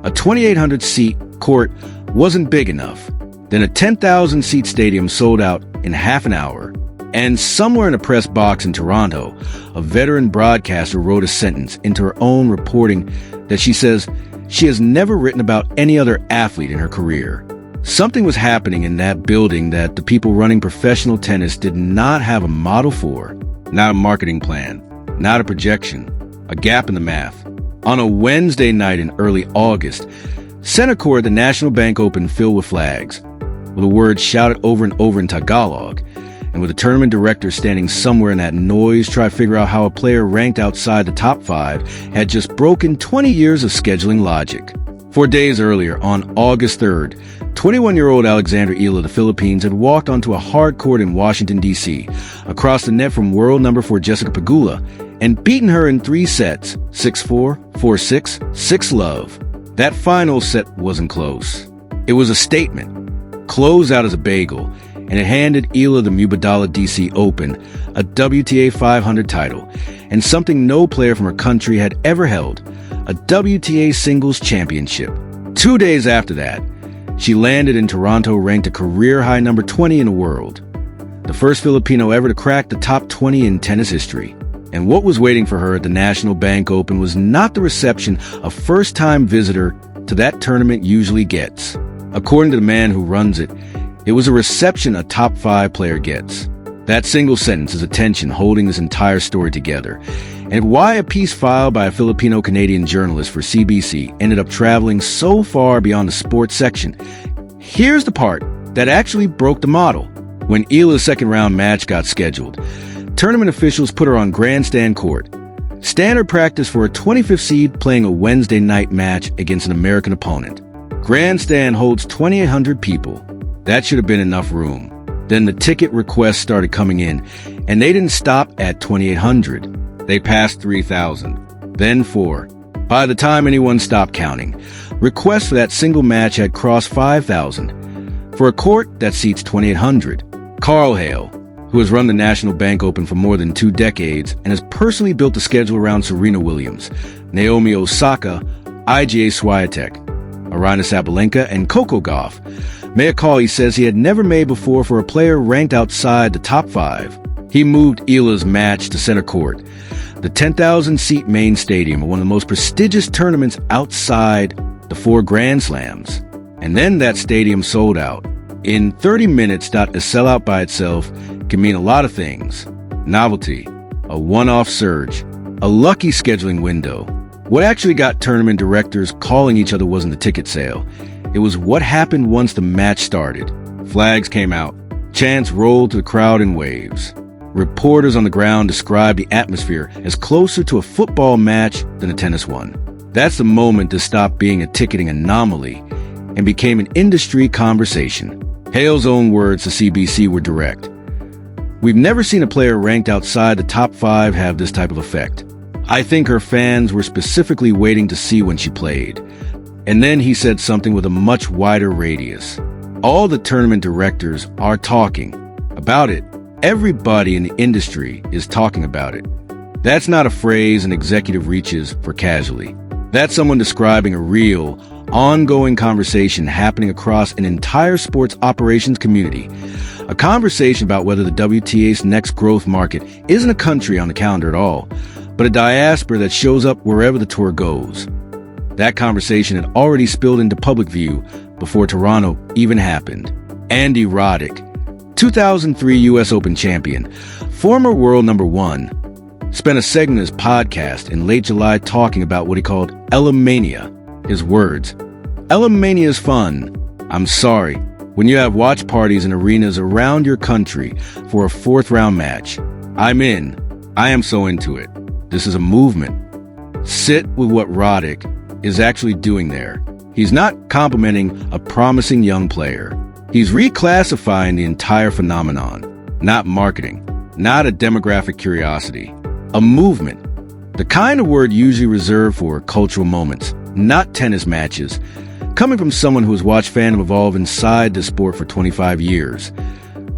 A 2,800-seat court wasn't big enough. Then a 10,000-seat stadium sold out in half an hour. And somewhere in a press box in Toronto, a veteran broadcaster wrote a sentence into her own reporting that she says she has never written about any other athlete in her career. Something was happening in that building that the people running professional tennis did not have a model for. Not a marketing plan, not a projection, a gap in the math. On a Wednesday night in early August, center court at the National Bank Open filled with flags, with the words shouted over and over in Tagalog, and with the tournament director standing somewhere in that noise trying to figure out how a player ranked outside the top 5 had just broken 20 years of scheduling logic. 4 days earlier, on August 3rd, 21-year-old Alex Eala of the Philippines had walked onto a hard court in Washington, D.C., across the net from world number 4 Jessica Pegula, and beaten her in 3 sets, 6-4, 4-6, 6-love. That final set wasn't close. It was a statement. Closed out as a bagel, and it handed Eala the Mubadala DC Open, a WTA 500 title, and something no player from her country had ever held, a WTA singles championship. 2 days after that, she landed in Toronto ranked a career-high number 20 in the world, the first Filipino ever to crack the top 20 in tennis history. And what was waiting for her at the National Bank Open was not the reception a first-time visitor to that tournament usually gets. According to the man who runs it, it was a reception a top 5 player gets. That single sentence is attention holding this entire story together, and why a piece filed by a Filipino-Canadian journalist for CBC ended up traveling so far beyond the sports section. Here's the part that actually broke the model. When Eala's second-round match got scheduled, tournament officials put her on grandstand court. Standard practice for a 25th seed playing a Wednesday night match against an American opponent. Grandstand holds 2,800 people. That should have been enough room. Then the ticket requests started coming in, and they didn't stop at 2,800. They passed 3,000, then 4. By the time anyone stopped counting, requests for that single match had crossed 5,000. For a court that seats 2,800, Carl Hale, who has run the National Bank Open for more than 2 decades and has personally built the schedule around Serena Williams, Naomi Osaka, Iga Swiatek, Aryna Sabalenka, and Coco Gauff, made a call he says he had never made before for a player ranked outside the top 5. He moved Eala's match to center court, the 10,000-seat main stadium of one of the most prestigious tournaments outside the 4 Grand Slams. And then that stadium sold out. In 30 minutes, a sellout by itself can mean a lot of things. Novelty, a one-off surge, a lucky scheduling window. What actually got tournament directors calling each other wasn't the ticket sale. It was what happened once the match started. Flags came out. Chants rolled to the crowd in waves. Reporters on the ground described the atmosphere as closer to a football match than a tennis one. That's the moment to stop being a ticketing anomaly and became an industry conversation. Hale's own words to CBC were direct. We've never seen a player ranked outside the top 5 have this type of effect. I think her fans were specifically waiting to see when she played. And then he said something with a much wider radius. All the tournament directors are talking about it. Everybody in the industry is talking about it. That's not a phrase an executive reaches for casually. That's someone describing a real, ongoing conversation happening across an entire sports operations community. A conversation about whether the WTA's next growth market isn't a country on the calendar at all, but a diaspora that shows up wherever the tour goes. That conversation had already spilled into public view before Toronto even happened. Andy Roddick, 2003 U.S. Open champion, former world number 1, spent a segment of his podcast in late July talking about what he called Elamania. His words, Elamania is fun. I'm sorry. When you have watch parties in arenas around your country for a 4th-round match, I'm in. I am so into it. This is a movement. Sit with what Roddick is actually doing there. He's not complimenting a promising young player. He's reclassifying the entire phenomenon. Not marketing, not a demographic curiosity. A movement. The kind of word usually reserved for cultural moments, not tennis matches. Coming from someone who has watched fandom evolve inside the sport for 25 years.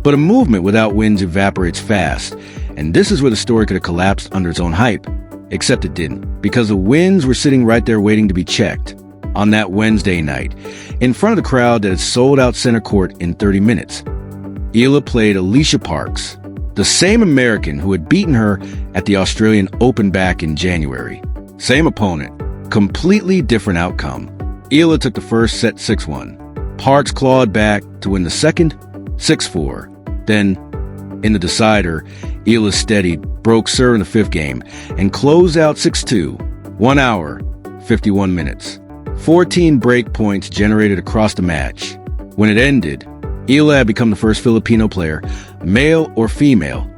But a movement without wins evaporates fast, and this is where the story could have collapsed under its own hype. Except it didn't, because the wins were sitting right there waiting to be checked. on that Wednesday night, in front of the crowd that had sold out center court in 30 minutes. Eala played Alicia Parks, the same American who had beaten her at the Australian Open back in January. Same opponent, completely different outcome. Eala took the first set 6-1. Parks clawed back to win the second 6-4. Then, in the decider, Eala steadied, broke serve in the fifth game, and closed out 6-2, 1 hour, 51 minutes. 14 break points generated across the match. When it ended, Eala had become the first Filipino player, male or female,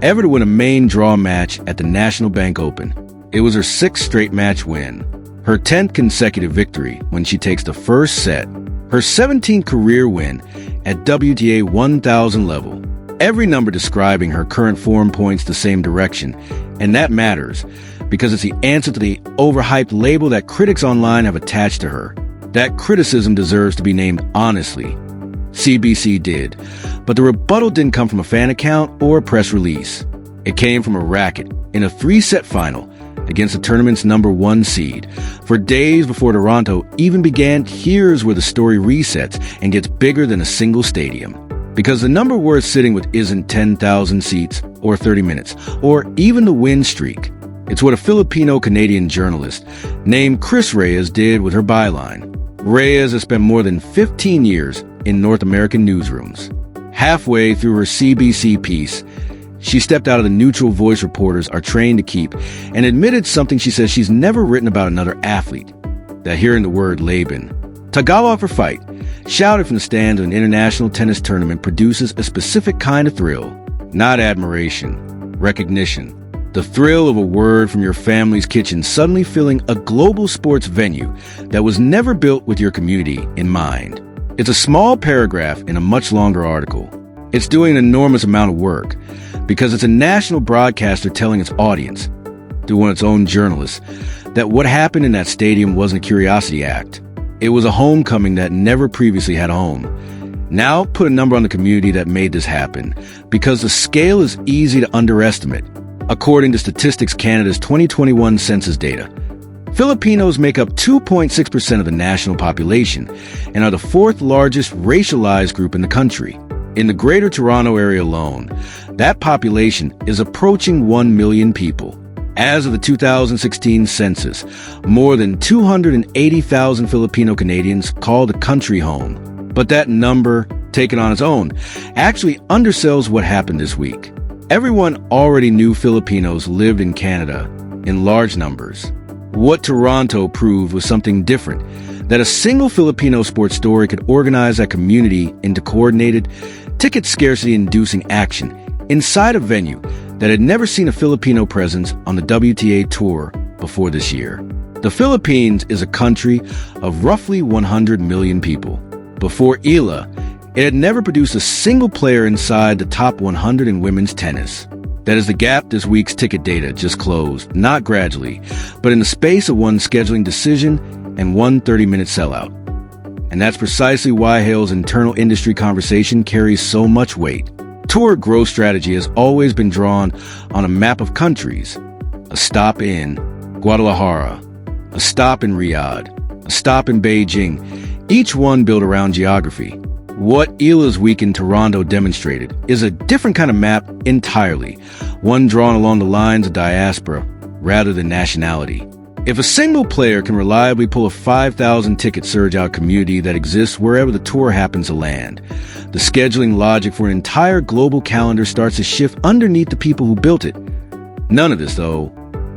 ever to win a main draw match at the National Bank Open. It was her 6th straight match win, her 10th consecutive victory when she takes the first set, her 17th career win at WTA 1000 level. Every number describing her current form points the same direction, and that matters because it's the answer to the overhyped label that critics online have attached to her. That criticism deserves to be named honestly. CBC did, but the rebuttal didn't come from a fan account or a press release. It came from a racket in a 3-set final against the tournament's number 1 seed. For days before Toronto even began, here's where the story resets and gets bigger than a single stadium. Because the number we're sitting with isn't 10,000 seats or 30 minutes or even the win streak. It's what a Filipino-Canadian journalist named Chris Reyes did with her byline. Reyes has spent more than 15 years in North American newsrooms. Halfway through her CBC piece, she stepped out of the neutral voice reporters are trained to keep and admitted something she says she's never written about another athlete, that hearing the word Laban, Tagalog for fight, shouted from the stands of an international tennis tournament produces a specific kind of thrill, not admiration, recognition. The thrill of a word from your family's kitchen suddenly filling a global sports venue that was never built with your community in mind. It's a small paragraph in a much longer article. It's doing an enormous amount of work because it's a national broadcaster telling its audience, through one of its own journalists, that what happened in that stadium wasn't a curiosity act. It was a homecoming that never previously had a home. Now put a number on the community that made this happen, because the scale is easy to underestimate. According to Statistics Canada's 2021 census data, Filipinos make up 2.6% of the national population and are the 4th largest racialized group in the country. In the Greater Toronto area alone, that population is approaching 1 million people. As of the 2016 census, more than 280,000 Filipino Canadians call the country home. But that number, taken on its own, actually undersells what happened this week. Everyone already knew Filipinos lived in Canada in large numbers. What Toronto proved was something different, that a single Filipino sports story could organize that community into coordinated, ticket scarcity-inducing action inside a venue that had never seen a Filipino presence on the WTA Tour before this year. The Philippines is a country of roughly 100 million people. Before Eala, it had never produced a single player inside the top 100 in women's tennis. That is the gap this week's ticket data just closed, not gradually, but in the space of one scheduling decision and one 30-minute sellout. And that's precisely why Hale's internal industry conversation carries so much weight. Tour growth strategy has always been drawn on a map of countries. A stop in Guadalajara, a stop in Riyadh, a stop in Beijing, each one built around geography. What Eala's week in Toronto demonstrated is a different kind of map entirely, one drawn along the lines of diaspora rather than nationality. If a single player can reliably pull a 5,000-ticket surge-out community that exists wherever the tour happens to land, the scheduling logic for an entire global calendar starts to shift underneath the people who built it. None of this, though,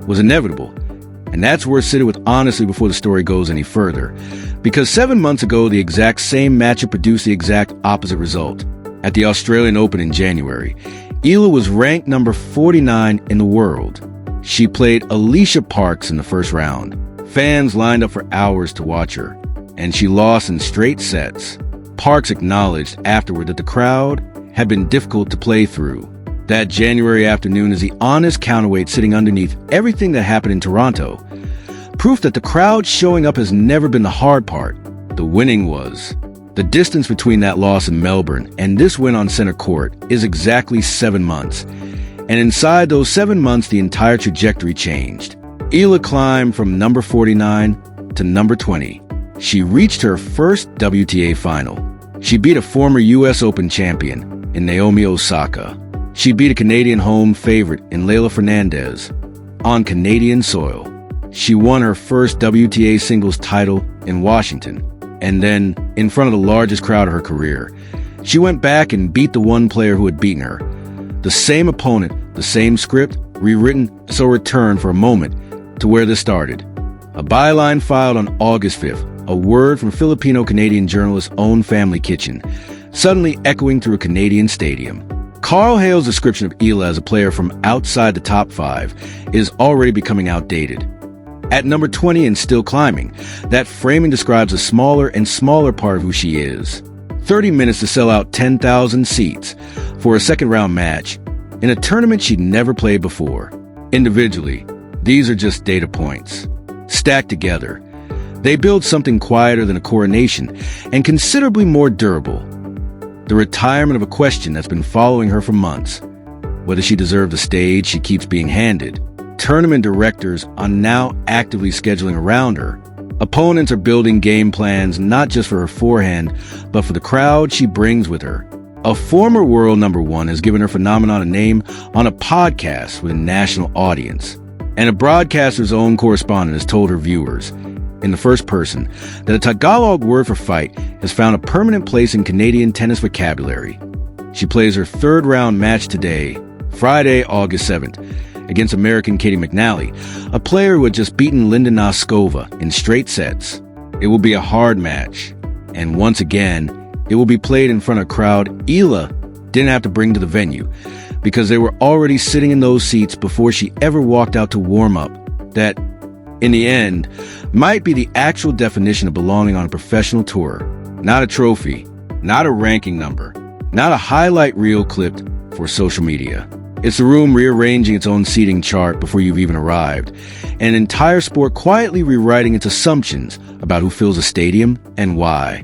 was inevitable. And that's worth sitting with honestly before the story goes any further. Because 7 months ago, the exact same matchup produced the exact opposite result. At the Australian Open in January, Eala was ranked number 49 in the world. She played Alicia Parks in the first round. Fans lined up for hours to watch her, and she lost in straight sets. Parks acknowledged afterward that the crowd had been difficult to play through. That January afternoon is the honest counterweight sitting underneath everything that happened in Toronto. Proof that the crowd showing up has never been the hard part. The winning was. The distance between that loss in Melbourne and this win on center court is exactly 7 months. And inside those 7 months, the entire trajectory changed. Eala climbed from number 49 to number 20. She reached her first WTA final. She beat a former U.S. Open champion in Naomi Osaka. She beat a Canadian home favorite in Leylah Fernandez on Canadian soil. She won her first WTA singles title in Washington, and then, in front of the largest crowd of her career, she went back and beat the one player who had beaten her. The same opponent, the same script, rewritten, so returned for a moment to where this started. A byline filed on August 5th, a word from Filipino-Canadian journalist's own family kitchen, suddenly echoing through a Canadian stadium. Carl Hale's description of Eala as a player from outside the top 5 is already becoming outdated. At number 20 and still climbing, that framing describes a smaller and smaller part of who she is. 30 minutes to sell out 10,000 seats for a second-round match in a tournament she'd never played before. Individually, these are just data points. Stacked together, they build something quieter than a coronation and considerably more durable. The retirement of a question that's been following her for months. Whether she deserved the stage she keeps being handed. Tournament directors are now actively scheduling around her. Opponents are building game plans not just for her forehand, but for the crowd she brings with her. A former world number 1 has given her phenomenon a name on a podcast with a national audience. And a broadcaster's own correspondent has told her viewers, in the first person, that a Tagalog word for fight has found a permanent place in Canadian tennis vocabulary. She plays her third-round match today, Friday, August 7th, against American Katie McNally, a player who had just beaten Linda Noskova in straight sets. It will be a hard match, and once again, it will be played in front of a crowd Eala didn't have to bring to the venue, because they were already sitting in those seats before she ever walked out to warm up. That, in the end, might be the actual definition of belonging on a professional tour. Not a trophy, not a ranking number, not a highlight reel clipped for social media. It's the room rearranging its own seating chart before you've even arrived, and an entire sport quietly rewriting its assumptions about who fills a stadium and why.